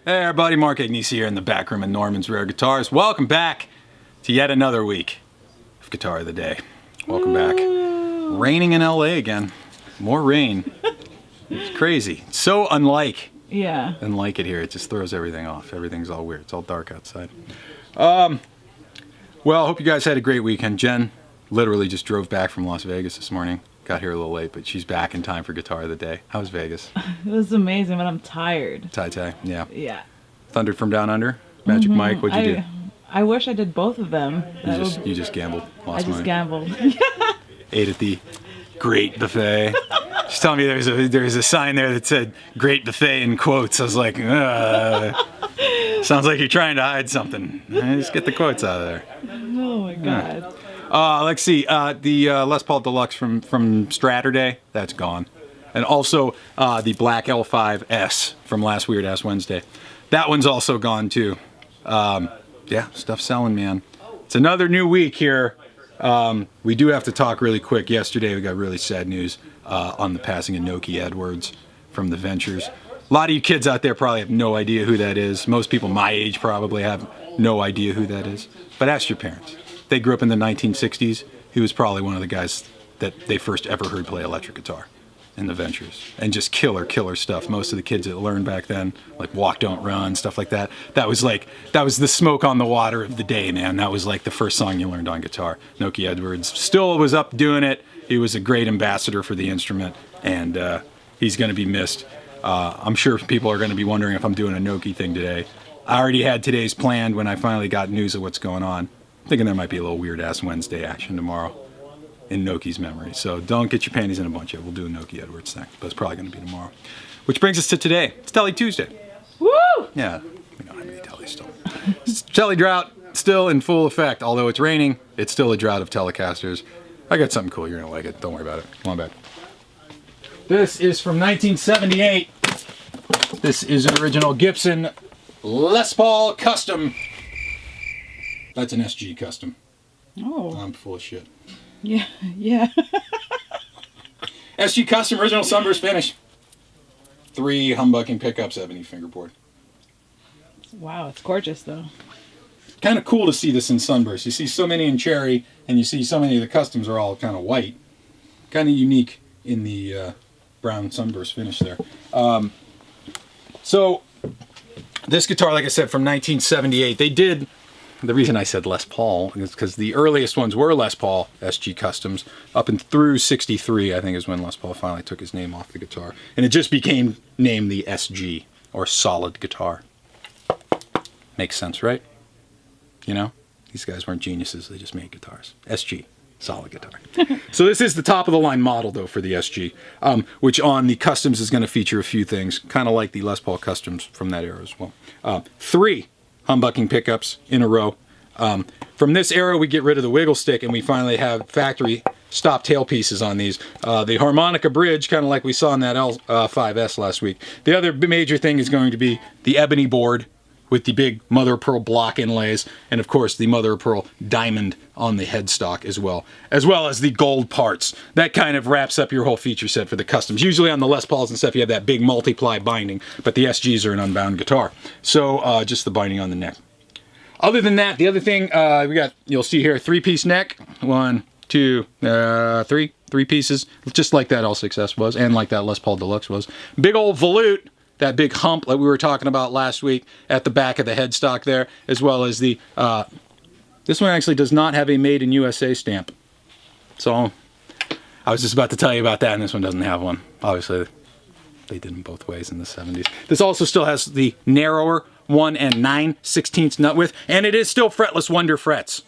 Hey everybody, Mark Agnesi here in the back room at Norman's Rare Guitars. Welcome back to yet another week of Guitar of the Day. Welcome back. Raining in LA again. More rain. It's crazy. It's so unlike it here. It just throws everything off. Everything's all weird. It's all dark outside. Well, I hope you guys had a great weekend. Jen literally just drove back from Las Vegas this morning. Got here a little late, but she's back in time for Guitar of the Day. How was Vegas? It was amazing, but I'm tired. Tie, yeah. Yeah. Thundered from Down Under? Magic Mike, what'd you do? I wish I did both of them. You just gambled. Lost money. Gambled. Ate at the Great Buffet. She's telling me there's a sign there that said Great Buffet in quotes. I was like, sounds like you're trying to hide something. Just get the quotes out of there. Oh my God. Let's see, the Les Paul Deluxe from Straturday, that's gone. And also the Black L5S from last Weird Ass Wednesday. That one's also gone too. Yeah, stuff's selling, man. It's another new week here. We do have to talk really quick. Yesterday we got really sad news on the passing of Noki Edwards from the Ventures. A lot of you kids out there probably have no idea who that is. Most people my age probably have no idea who that is. But ask your parents. They grew up in the 1960s. He was probably one of the guys that they first ever heard play electric guitar in the Ventures. And just killer stuff. Most of the kids that learned back then, like Walk Don't Run, stuff like that, that was the smoke on the water of the day, man. That was like the first song you learned on guitar. Noki Edwards still was up doing it. He was a great ambassador for the instrument, and he's going to be missed. I'm sure people are going to be wondering if I'm doing a Noki thing today. I already had today's planned when I finally got news of what's going on. Thinking there might be a little Weird Ass Wednesday action tomorrow in Noki's memory. So don't get your panties in a bunch yet. We'll do a Noki Edwards thing, but it's probably going to be tomorrow. Which brings us to today. It's Telly Tuesday. Woo! Yeah, we don't have any Telly still. Telly drought still in full effect. Although it's raining, it's still a drought of Telecasters. I got something cool. You're going to like it. Don't worry about it. Come on back. This is from 1978. This is an original Gibson Les Paul Custom. That's an SG Custom. Oh. I'm full of shit. Yeah. SG Custom, original sunburst finish. 3 humbucking pickups, ebony fingerboard. Wow, it's gorgeous though. Kind of cool to see this in sunburst. You see so many in cherry, and you see so many of the customs are all kind of white. Kind of unique in the brown sunburst finish there. So, this guitar, like I said, from 1978, they did... The reason I said Les Paul is because the earliest ones were Les Paul SG Customs up and through 63, I think, is when Les Paul finally took his name off the guitar. And it just became named the SG, or Solid Guitar. Makes sense, right? You know? These guys weren't geniuses, they just made guitars. SG, Solid Guitar. So this is the top of the line model, though, for the SG, which on the Customs is going to feature a few things, kind of like the Les Paul Customs from that era as well. 3 humbucking pickups in a row. From this era, we get rid of the wiggle stick, and we finally have factory stop tail pieces on these. The harmonica bridge, kind of like we saw in that L5S last week. The other major thing is going to be the ebony board with the big mother of pearl block inlays, and of course the mother of pearl diamond on the headstock as well as the gold parts. That kind of wraps up your whole feature set for the Customs. Usually on the Les Pauls and stuff you have that big multiply binding, but the SGs are an unbound guitar. So just the binding on the neck. Other than that, the other thing we got, you'll see here, 3-piece neck. 1, 2, 3 pieces, just like that L6S was, and like that Les Paul Deluxe was. Big old volute. That big hump that we were talking about last week at the back of the headstock there, as well as the, this one actually does not have a Made in USA stamp. So, I was just about to tell you about that, and this one doesn't have one. Obviously, they did them both ways in the 70s. This also still has the narrower 1 9/16 nut width, and it is still fretless Wonder frets.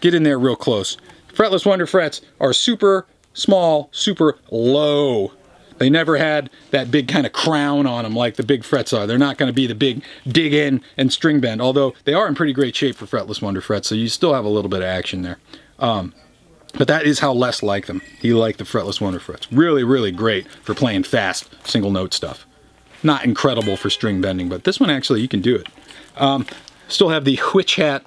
Get in there real close. Fretless Wonder frets are super small, super low. They never had that big kind of crown on them like the big frets are. They're not going to be the big dig in and string bend, although they are in pretty great shape for fretless Wonder frets, so you still have a little bit of action there. But that is how Les liked them. He liked the fretless Wonder frets. Really great for playing fast single note stuff. Not incredible for string bending, but this one actually you can do it. Still have the witch hat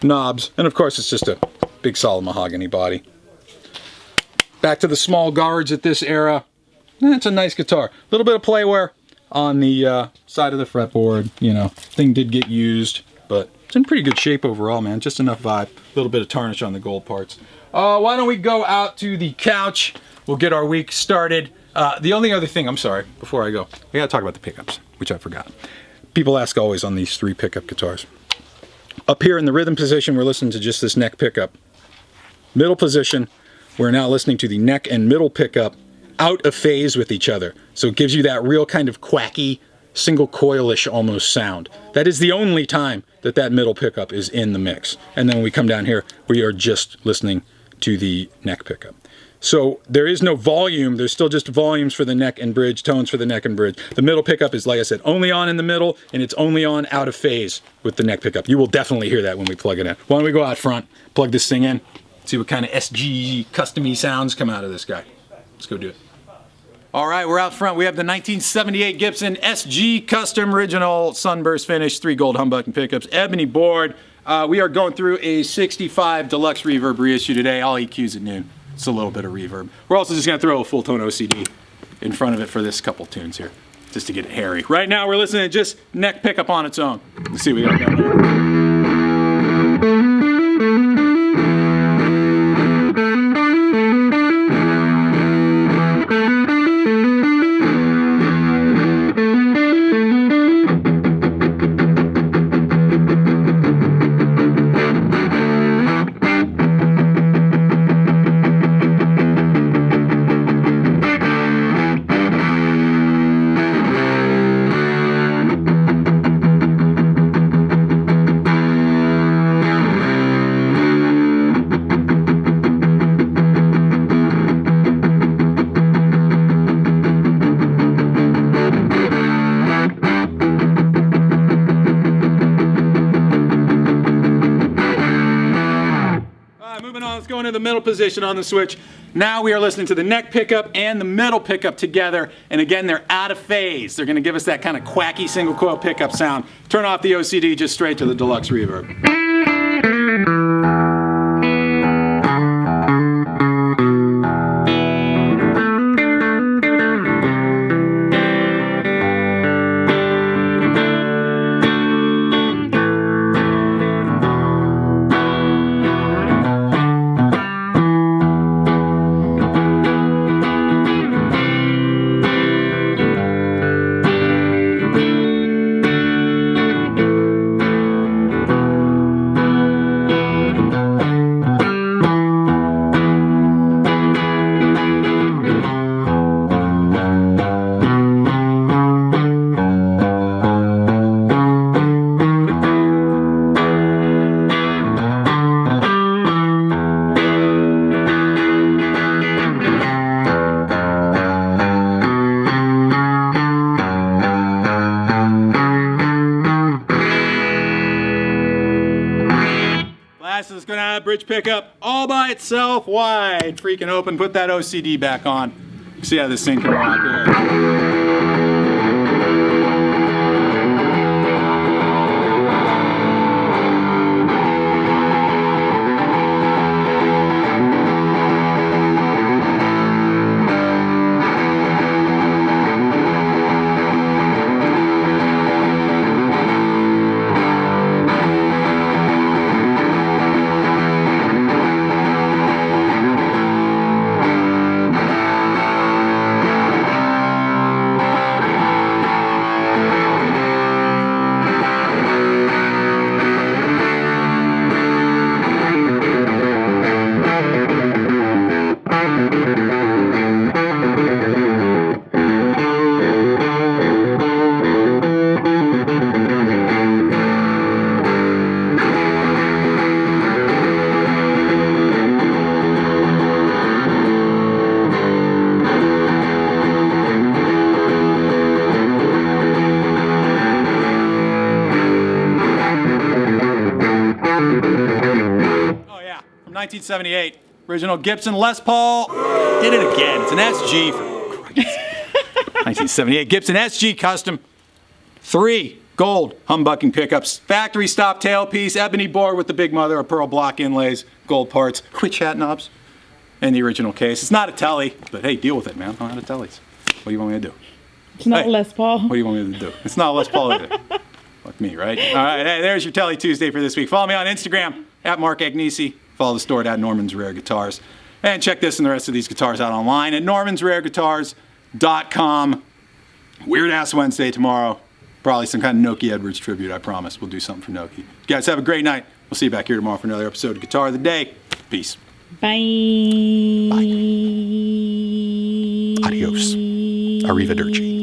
knobs, and of course it's just a big solid mahogany body. Back to the small guards at this era. It's a nice guitar. A little bit of play wear, on the side of the fretboard. You know, thing did get used, but it's in pretty good shape overall, man. Just enough vibe. A little bit of tarnish on the gold parts. Why don't we go out to the couch? We'll get our week started. The only other thing, I'm sorry, before I go, we gotta talk about the pickups, which I forgot. People ask always on these 3 pickup guitars. Up here in the rhythm position, we're listening to just this neck pickup. Middle position, we're now listening to the neck and middle pickup out of phase with each other. So it gives you that real kind of quacky, single coilish almost sound. That is the only time that that middle pickup is in the mix. And then when we come down here, we are just listening to the neck pickup. So there is no volume, there's still just volumes for the neck and bridge, tones for the neck and bridge. The middle pickup is, like I said, only on in the middle, and it's only on out of phase with the neck pickup. You will definitely hear that when we plug it in. Why don't we go out front, plug this thing in, see what kind of SG custom-y sounds come out of this guy. Let's go do it. All right, we're out front. We have the 1978 Gibson SG Custom Original Sunburst Finish, 3 gold humbucking pickups, ebony board. We are going through a 65 Deluxe Reverb reissue today. All EQs at noon. It's a little bit of reverb. We're also just gonna throw a full tone OCD in front of it for this couple tunes here, just to get it hairy. Right now we're listening to just neck pickup on its own. Let's see what we got down here. Let's go into the middle position on the switch. Now we are listening to the neck pickup and the middle pickup together, and again, they're out of phase. They're gonna give us that kind of quacky single coil pickup sound. Turn off the OCD just straight to the Deluxe Reverb. Let's go down to bridge pickup all by itself, wide, freaking open. Put that OCD back on. See how this thing can rock here. Oh yeah, from 1978. Original Gibson Les Paul. Did it again. It's an SG for Christ. 1978 Gibson SG Custom. 3 gold humbucking pickups. Factory stop tailpiece, ebony board with the big mother of pearl block inlays, gold parts, witch hat knobs, and the original case. It's not a telly, but hey, deal with it, man. I don't know how to tellies. What do you want me to do? It's not Hey, Les Paul. What do you want me to do? It's not Les Paul either. Like me, right? All right, hey, there's your Telly Tuesday for this week. Follow me on Instagram at Mark Agnesi. Follow the store at Norman's Rare Guitars. And check this and the rest of these guitars out online at normansrareguitars.com. Weird Ass Wednesday tomorrow. Probably some kind of Noki Edwards tribute, I promise. We'll do something for Noki. You guys have a great night. We'll see you back here tomorrow for another episode of Guitar of the Day. Peace. Bye. Adios. Arrivederci.